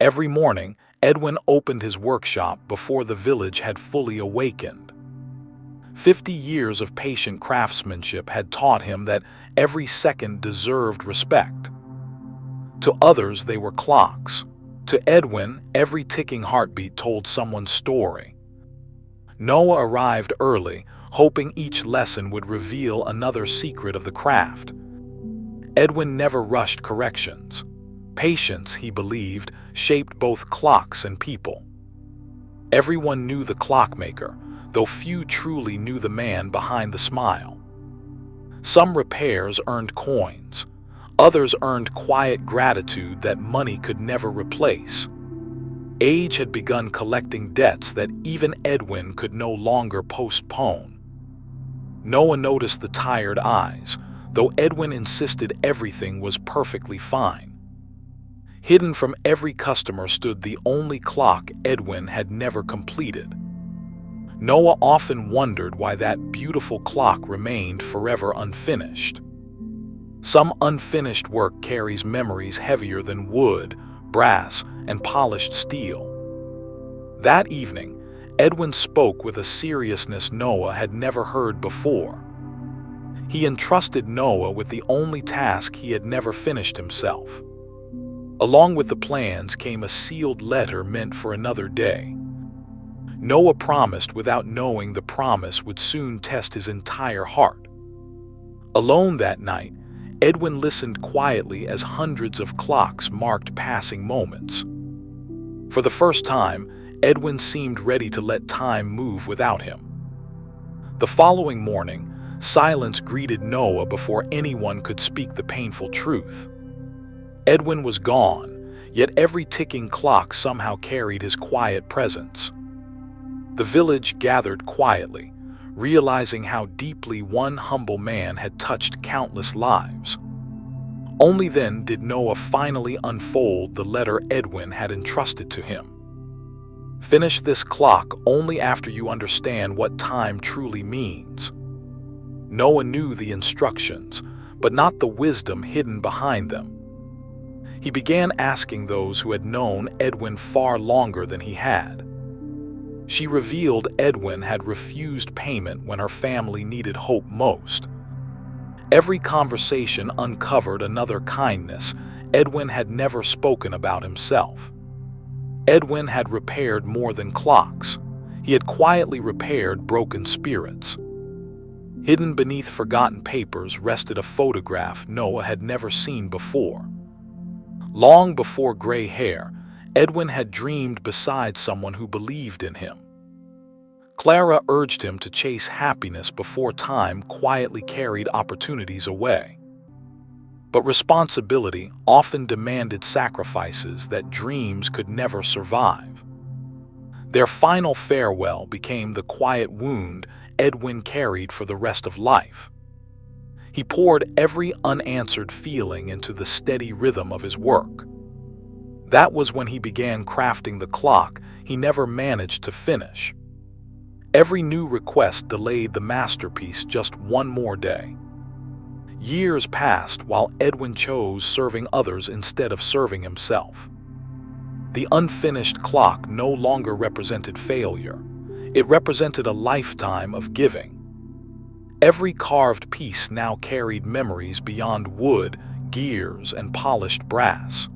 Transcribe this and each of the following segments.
Every morning, Edwin opened his workshop before the village had fully awakened. 50 years of patient craftsmanship had taught him that every second deserved respect. To others, they were clocks. To Edwin, every ticking heartbeat told someone's story. Noah arrived early, hoping each lesson would reveal another secret of the craft. Edwin never rushed corrections. Patience, he believed, shaped both clocks and people. Everyone knew the clockmaker, though few truly knew the man behind the smile. Some repairs earned coins. Others earned quiet gratitude that money could never replace. Age had begun collecting debts that even Edwin could no longer postpone. Noah noticed the tired eyes, though Edwin insisted everything was perfectly fine. Hidden from every customer stood the only clock Edwin had never completed. Noah often wondered why that beautiful clock remained forever unfinished. Some unfinished work carries memories heavier than wood, brass, and polished steel. That evening, Edwin spoke with a seriousness Noah had never heard before. He entrusted Noah with the only task he had never finished himself. Along with the plans came a sealed letter meant for another day. Noah promised without knowing the promise would soon test his entire heart. Alone that night, Edwin listened quietly as hundreds of clocks marked passing moments. For the first time, Edwin seemed ready to let time move without him. The following morning, silence greeted Noah before anyone could speak the painful truth. Edwin was gone, yet every ticking clock somehow carried his quiet presence. The village gathered quietly, realizing how deeply one humble man had touched countless lives. Only then did Noah finally unfold the letter Edwin had entrusted to him. Finish this clock only after you understand what time truly means. Noah knew the instructions, but not the wisdom hidden behind them. He began asking those who had known Edwin far longer than he had. She revealed Edwin had refused payment when her family needed hope most. Every conversation uncovered another kindness Edwin had never spoken about himself. Edwin had repaired more than clocks. He had quietly repaired broken spirits. Hidden beneath forgotten papers rested a photograph Noah had never seen before. Long before gray hair, Edwin had dreamed beside someone who believed in him. Clara urged him to chase happiness before time quietly carried opportunities away. But responsibility often demanded sacrifices that dreams could never survive. Their final farewell became the quiet wound Edwin carried for the rest of life. He poured every unanswered feeling into the steady rhythm of his work. That was when he began crafting the clock he never managed to finish. Every new request delayed the masterpiece just one more day. Years passed while Edwin chose serving others instead of serving himself. The unfinished clock no longer represented failure. It represented a lifetime of giving. Every carved piece now carried memories beyond wood, gears, and polished brass.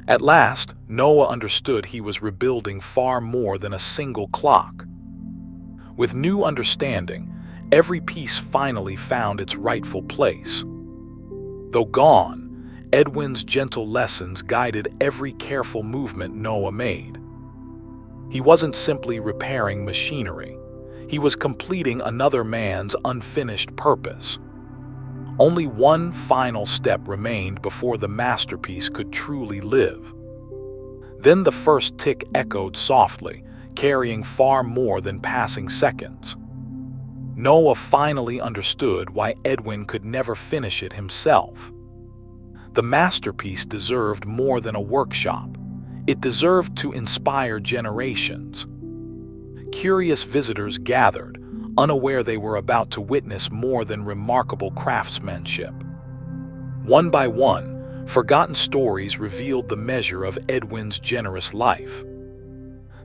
At last, Noah understood he was rebuilding far more than a single clock. With new understanding, every piece finally found its rightful place. Though gone, Edwin's gentle lessons guided every careful movement Noah made. He wasn't simply repairing machinery. He was completing another man's unfinished purpose. Only one final step remained before the masterpiece could truly live. Then the first tick echoed softly, carrying far more than passing seconds. Noah finally understood why Edwin could never finish it himself. The masterpiece deserved more than a workshop. It deserved to inspire generations. Curious visitors gathered, unaware they were about to witness more than remarkable craftsmanship. One by one, Forgotten stories revealed the measure of Edwin's generous life.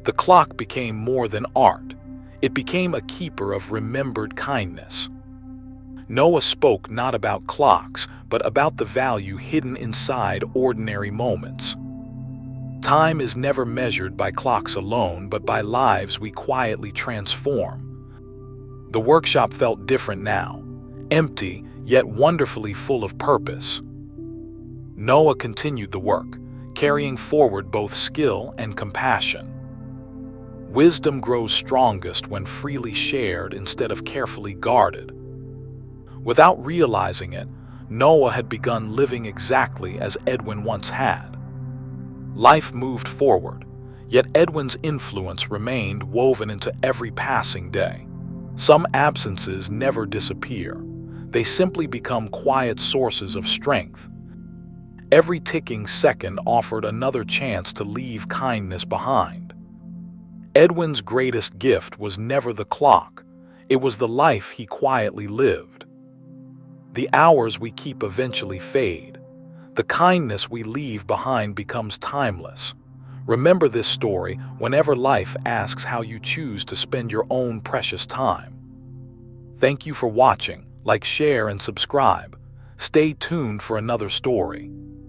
The clock became more than art. It became a keeper of remembered kindness. Noah spoke not about clocks, but about the value hidden inside ordinary moments. Time is never measured by clocks alone, but by lives we quietly transform. The workshop felt different now, empty, yet wonderfully full of purpose. Noah continued the work, carrying forward both skill and compassion. Wisdom grows strongest when freely shared instead of carefully guarded. Without realizing it, Noah had begun living exactly as Edwin once had. Life moved forward, yet Edwin's influence remained woven into every passing day. Some absences never disappear. They simply become quiet sources of strength. Every ticking second offered another chance to leave kindness behind. Edwin's greatest gift was never the clock. It was the life he quietly lived. The hours we keep eventually fade. The kindness we leave behind becomes timeless. Remember this story whenever life asks how you choose to spend your own precious time. Thank you for watching. Like, share, and subscribe. Stay tuned for another story.